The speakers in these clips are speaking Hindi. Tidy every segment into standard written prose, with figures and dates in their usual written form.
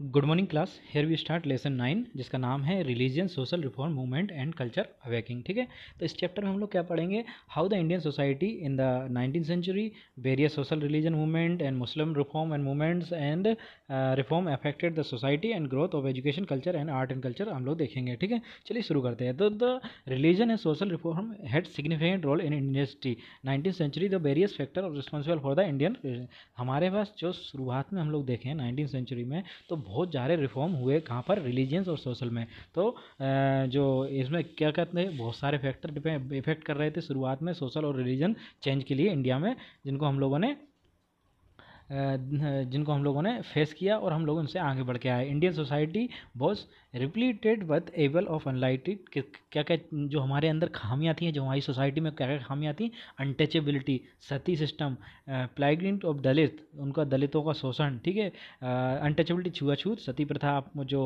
Good morning class. Here we start lesson 9 जिसका नाम है religion social reform movement and culture awakening. ठीक है, तो इस चैप्टर में हम लोग क्या पढ़ेंगे, how the Indian society in the 19th century, various social religion movement and Muslim reform and movements and reform affected the society and growth of education culture and art and culture हम लोग देखेंगे। ठीक है, चलिए शुरू करते हैं। तो the religion and social reform had significant role in Indian history 19th century, the various factor of responsible for the Indian. हमारे पास जो शुरुआत में हम लोग देखें 19th सेंचुरी में, तो बहुत सारे रिफॉर्म हुए कहाँ पर, रिलीजियंस और सोशल में। तो जो इसमें क्या कहते हैं, बहुत सारे फैक्टर इफेक्ट कर रहे थे शुरुआत में सोशल और रिलीजन चेंज के लिए इंडिया में, जिनको हम लोगों ने फेस किया और हम लोग उनसे आगे बढ़ के आए। Indian society was repleted with able of unlighted, क्या क्या जो हमारे अंदर खामियां थी, जो हमारी सोसाइटी में क्या क्या खामियां थी, अनटचेबिलिटी, सती सिस्टम, प्लाइग्रेंट ऑफ दलित, उनका दलितों का शोषण, ठीक है, अनटचेबिलिटी, छुआछूत, सती प्रथा। आप जो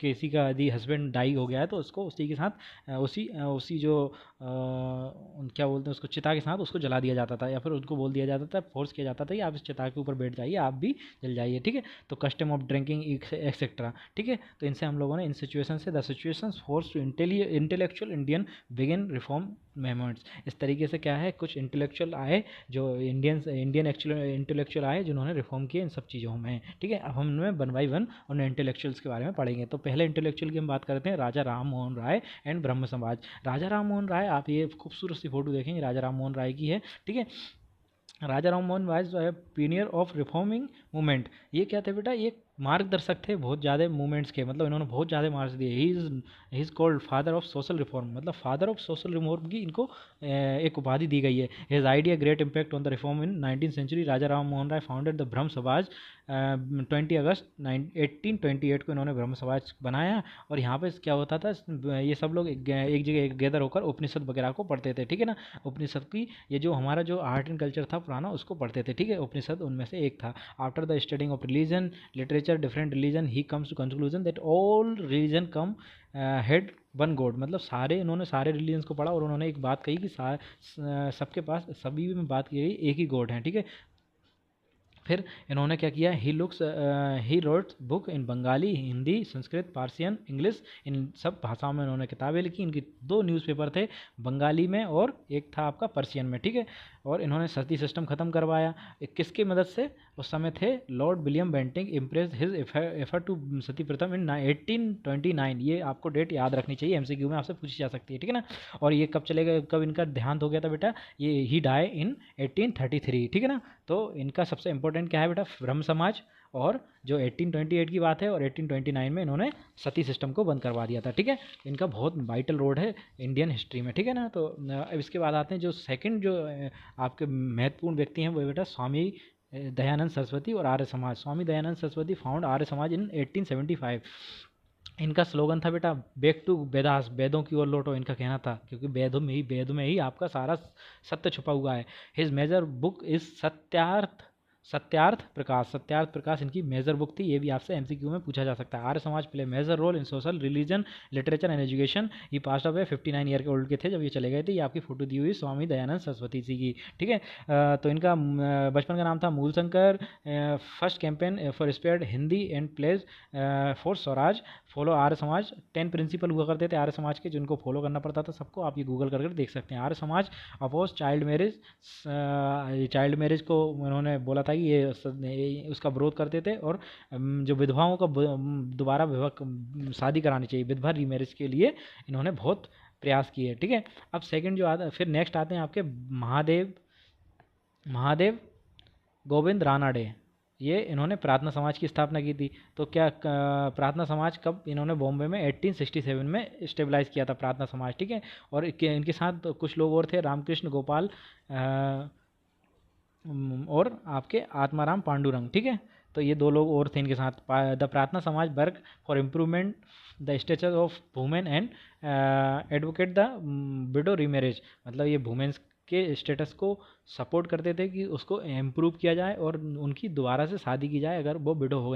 किसी का यदि हस्बैंड डाई हो गया है तो उसको उसी के साथ उसी जो क्या बोलते हैं उसको, चिता के साथ उसको जला दिया जाता था, या फिर उनको बोल दिया जाता था, फोर्स किया जाता था कि आप इस चिता के ऊपर बैठ जाइए, आप भी जल जाइए। ठीक है, तो कस्टम ऑफ ड्रिंकिंग एक्सेट्रा। ठीक है, तो इनसे हम लोगों ने, इन सिचुएशन से, the situation force to intellectual Indian begin reform movements. इस तरीके से क्या है, कुछ इंटेलेक्चुअल आए, जो इंडियन एक्चुअल इंटेलेक्चुअल आए जिन्होंने रिफॉर्म किए इन सब चीज़ों में। ठीक है, अब हम उनमें वन बाई वन उन इंटेलेक्चुअल्स के बारे में पढ़ेंगे। तो पहले इंटेलेक्चुअल की हम बात करते हैं, राजा राम मोहन राय एंड ब्रह्म समाज। राजा राम मोहन राय, आप ये खूबसूरत सी फोटो देखेंगे, राजा राम मोहन राय की है। ठीक है, राजा राम मोहन राय जो है पीनियर ऑफ रिफॉर्मिंग मूवमेंट। ये क्या थे बेटा, ये मार्गदर्शक थे बहुत ज़्यादा मूवमेंट्स के, मतलब इन्होंने बहुत ज़्यादा मार्क्स दिए। He is called father of social reform, मतलब फादर ऑफ सोशल रिफॉर्म की इनको एक उपाधि दी गई है। His idea great impact on the reform in 19th century. Raja Ram Mohan Roy founded the Brahmo Samaj 20 अगस्त 1828 को इन्होंने ब्रह्म समाज बनाया। और यहाँ पे क्या होता था, ये सब लोग एक जगह गैदर होकर उपनिषद वगैरह को पढ़ते थे। ठीक है ना, उपनिषद की, ये जो हमारा जो आर्ट एंड कल्चर था पुराना, उसको पढ़ते थे। ठीक है, उपनिषद उनमें से एक था। After the studying of religion literature different religion, he comes to conclusion that all religion come head one God. मतलब इन्होंने सारे रिलीजन्स को पढ़ा और उन्होंने एक बात कही कि सबके पास, सभी में बात की गई, एक ही गॉड है। ठीक है, फिर इन्होंने क्या किया, he wrote book in Bengali, Hindi, Sanskrit, Persian, English, इन सब भाषाओं में इन्होंने किताबें लिखी। इनकी 2 न्यूज़पेपर थे, बंगाली में और एक था आपका पर्सियन में। ठीक है, और इन्होंने सती सिस्टम ख़त्म करवाया। किसकी मदद से, उस समय थे Lord William Bentinck impress his effort to sati प्रथम इन 1829। ये आपको डेट याद रखनी चाहिए, MCQ में आपसे पूछी जा सकती है। ठीक है ना, और ये कब चलेगा, कब इनका देहांत हो गया था बेटा, ये ही डाई इन 1833। ठीक है ना, तो इनका सबसे इंपॉर्टेंट क्या है बेटा, ब्रह्म समाज, और जो 1828 की बात है, और 1829 में इन्होंने सती सिस्टम को बंद करवा दिया था। ठीक है, इनका बहुत वाइटल रोल है इंडियन हिस्ट्री में। ठीक है ना, तो अब इसके बाद आते हैं जो सेकंड जो आपके महत्वपूर्ण व्यक्ति हैं, वो बेटा स्वामी दयानंद सरस्वती और आर्य समाज। स्वामी दयानंद सरस्वती फाउंड आर्य समाज इन 1875। इनका स्लोगन था बेटा, बैक टू वेदास, वेदों की ओर लौटो, इनका कहना था, क्योंकि वेद में ही आपका सारा सत्य छुपा हुआ है। His major book is Satyarth Prakash इनकी मेजर बुक थी। ये भी आपसे MCQ में पूछा जा सकता है। Arya Samaj play major role in social religion literature and education. ये पास्ट अवे 59 ईयर के ओल्ड के थे जब ये चले गए थे। ये आपकी फोटो दी हुई स्वामी दयानंद सरस्वती जी की। ठीक है, तो इनका बचपन का नाम था Mool Shankar. First campaign for spread Hindi and pledge for Swaraj, follow Arya Samaj. 10 principal हुआ करते थे आर्य समाज के, जिनको फॉलो करना पड़ता था सबको। आप ये गूगल करके देख सकते हैं। Arya Samaj oppose child marriage को उन्होंने बोला था कि ये उसका विरोध करते थे, और जो विधवाओं का दोबारा शादी करानी चाहिए, विधवा रीमैरिज के लिए इन्होंने बहुत प्रयास किए। ठीक है, अब सेकंड जो आता, फिर नेक्स्ट आते हैं आपके महादेव गोविंद रानाडे। ये इन्होंने प्रार्थना समाज की स्थापना की थी। तो क्या प्रार्थना समाज कब इन्होंने बॉम्बे में 1867 में स्टेबलाइज किया था प्रार्थना समाज। ठीक है, और इनके साथ कुछ लोग और थे, रामकृष्ण गोपाल और आपके आत्माराम पांडुरंग। ठीक है, तो ये 2 लोग और थे इनके साथ। द प्रार्थना समाज work for improvement the status of women and advocate the widow remarriage. मतलब ये वुमेन्स के स्टेटस को सपोर्ट करते थे कि उसको इम्प्रूव किया जाए और उनकी दोबारा से शादी की जाए अगर वो विधवा हो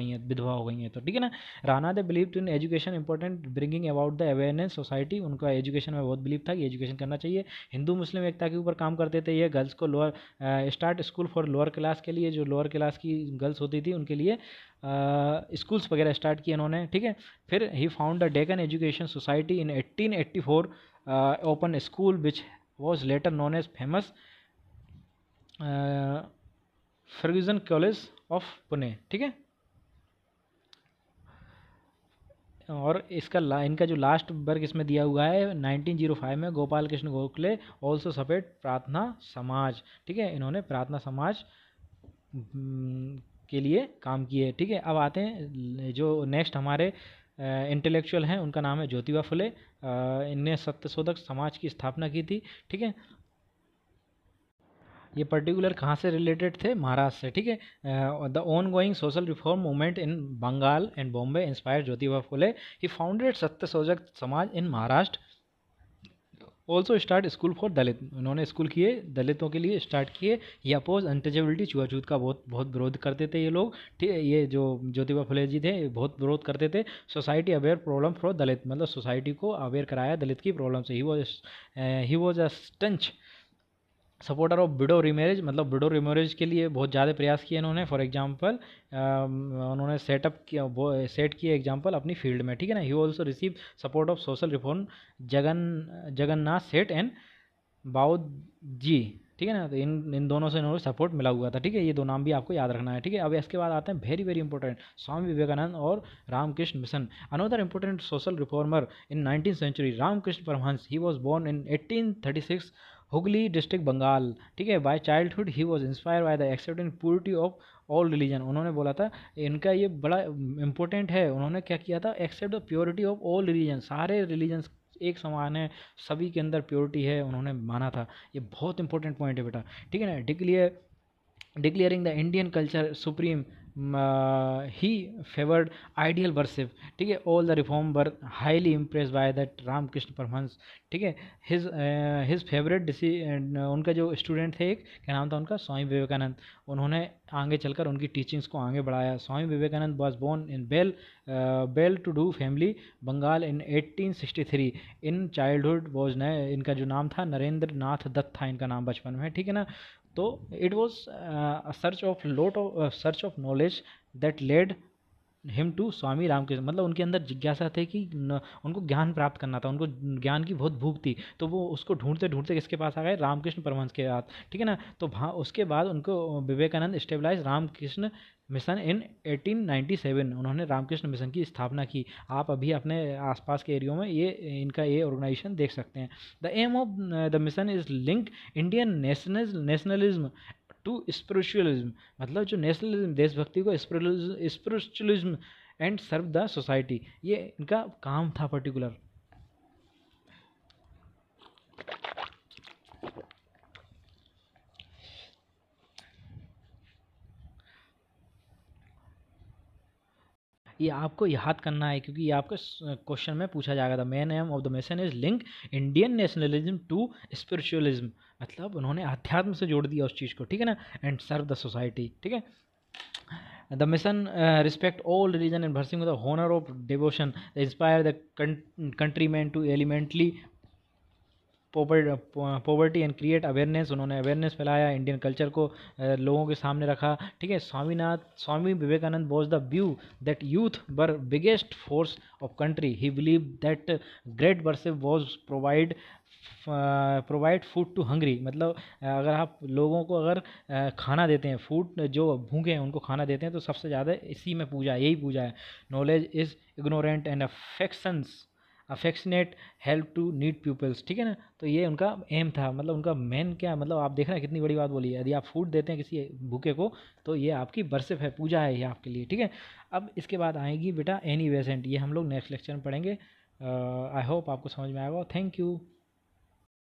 गई हैं तो, ठीक है ना। Rana they believe in education important bringing about the awareness society, उनका एजुकेशन में बहुत बिलीव था कि एजुकेशन करना चाहिए। हिंदू मुस्लिम एकता के ऊपर काम करते थे ये। गर्ल्स को lower start school for lower class के लिए, जो लोअर क्लास की गर्ल्स होती थी उनके लिए स्कूल्स वगैरह स्टार्ट किए इन्होंने, ठीक है। फिर he found the Deccan education society in 1884, open school which was later known as famous Fergusson college of Pune, ठीक है। और इनका जो लास्ट वर्क इसमें दिया हुआ है 1905 में, गोपाल कृष्ण गोखले ऑल्सो सपोर्ट प्रार्थना समाज, ठीक है। इन्होंने प्रार्थना समाज के लिए काम किए, ठीक है। अब आते हैं जो नेक्स्ट हमारे इंटेलेक्चुअल हैं, उनका नाम है ज्योतिबा फुले। इनने सत्यशोधक समाज की स्थापना की थी, ठीक है। ये पर्टिकुलर कहाँ से रिलेटेड थे? महाराष्ट्र से, ठीक है। The ongoing social reform movement in Bengal and Bombay inspire Jyotiba Phule. He founded Satyashodhak Samaj in Maharashtra. Also start school for Dalit, उन्होंने स्कूल किए दलितों के लिए स्टार्ट किए। ये अपोज अनटचेबिलिटी, छुआछूत का बहुत विरोध करते थे ये लोग, ठीक है। ये जो ज्योतिबा फुले जी थे बहुत विरोध करते थे। Society aware problem for Dalit, मतलब सोसाइटी को अवेयर कराया दलित की प्रॉब्लम से। He was a staunch supporter of widow remarriage, मतलब विडो रीमैरिज के लिए बहुत ज़्यादा प्रयास किए इन्होंने। फॉर एग्जांपल उन्होंने सेट किया एग्जांपल अपनी फील्ड में, ठीक है ना। He also receive support of social reform Jagannath Seth and बाउद जी, ठीक है ना। तो इन दोनों से इन्होंने सपोर्ट मिला हुआ था, ठीक है। ये दो नाम भी आपको याद रखना है, ठीक है। अब इसके बाद आते हैं very very important, Swami Vivekananda और Ramakrishna mission. Another important social reformer in 19th century, Ramakrishna Paramhansa. He was born in 1836 Hooghly district Bengal, ठीक है। By childhood he was inspire by the acceptance purity of all religion. उन्होंने बोला था, इनका ये बड़ा इंपॉर्टेंट है, उन्होंने क्या किया था, accept the purity of all religion, सारे रिलीजन्स एक समान है, सभी के अंदर प्योरिटी है, उन्होंने माना था। ये बहुत इंपॉर्टेंट पॉइंट है बेटा, ठीक है ना। Declaring the Indian culture supreme, he favoured ideal worship, ठीक है। All the reform were highly impress by that Ramakrishna Paramhansa, ठीक है। हिज फेवरेट उनका जो स्टूडेंट थे एक, क्या नाम था उनका, स्वामी विवेकानंद। उन्होंने आगे चलकर उनकी टीचिंग्स को आगे बढ़ाया। Swami Vivekananda was born in well-to-do family Bengal in 1863। In childhood was इनका जो नाम था नरेंद्र नाथ दत्त था इनका नाम बचपन में, ठीक है ना। तो it was search of knowledge that led him to Swami Ramakrishna, मतलब उनके अंदर जिज्ञासा थी कि उनको ज्ञान प्राप्त करना था, उनको ज्ञान की बहुत भूख थी, तो वो उसको ढूंढते ढूंढते किसके पास आ गए, रामकृष्ण परमहंस के पास, ठीक है ना। तो वहाँ उसके बाद उनको Vivekananda stabilise Ramakrishna mission in 1897, उन्होंने रामकृष्ण मिशन की स्थापना की। आप अभी अपने आसपास के एरियो में इनका ये ऑर्गेनाइजेशन देख सकते हैं। The aim of the mission is link Indian nationalism to spiritualism, मतलब जो नेशनलिज्म देशभक्ति को spiritualism and serve the society, ये इनका काम था पर्टिकुलर। ये आपको याद करना है क्योंकि ये आपको क्वेश्चन में पूछा जाएगा। The main aim of the mission is link Indian nationalism to spiritualism, मतलब उन्होंने अध्यात्म से जोड़ दिया उस चीज़ को, ठीक है ना, एंड सर्व द सोसाइटी, ठीक है। The mission respect all religion and pursuing the honor of devotion, inspire the countrymen to elementally poverty and create awareness, उन्होंने अवेयरनेस फैलाया, इंडियन कल्चर को लोगों के सामने रखा, ठीक है। Swami Vivekananda was the view that youth were biggest force of country. He believe that great worship was provide food to hungry, मतलब अगर आप लोगों को अगर खाना देते हैं, फूड जो भूखे हैं उनको खाना देते हैं, तो सबसे ज़्यादा इसी में पूजा है, यही पूजा है। Knowledge is ignorant and affectionate help to need peoples, ठीक है ना। तो ये उनका एम था, मतलब उनका मेन क्या, मतलब आप देख रहे हैं कितनी बड़ी बात बोली है। यदि आप फूड देते हैं किसी भूखे को तो ये आपकी वर्शिप है, पूजा है ये आपके लिए, ठीक है। अब इसके बाद आएगी बेटा एनी वेसेंट, ये हम लोग नेक्स्ट लेक्चर में पढ़ेंगे। आई होप आपको समझ में आएगा। Thank you.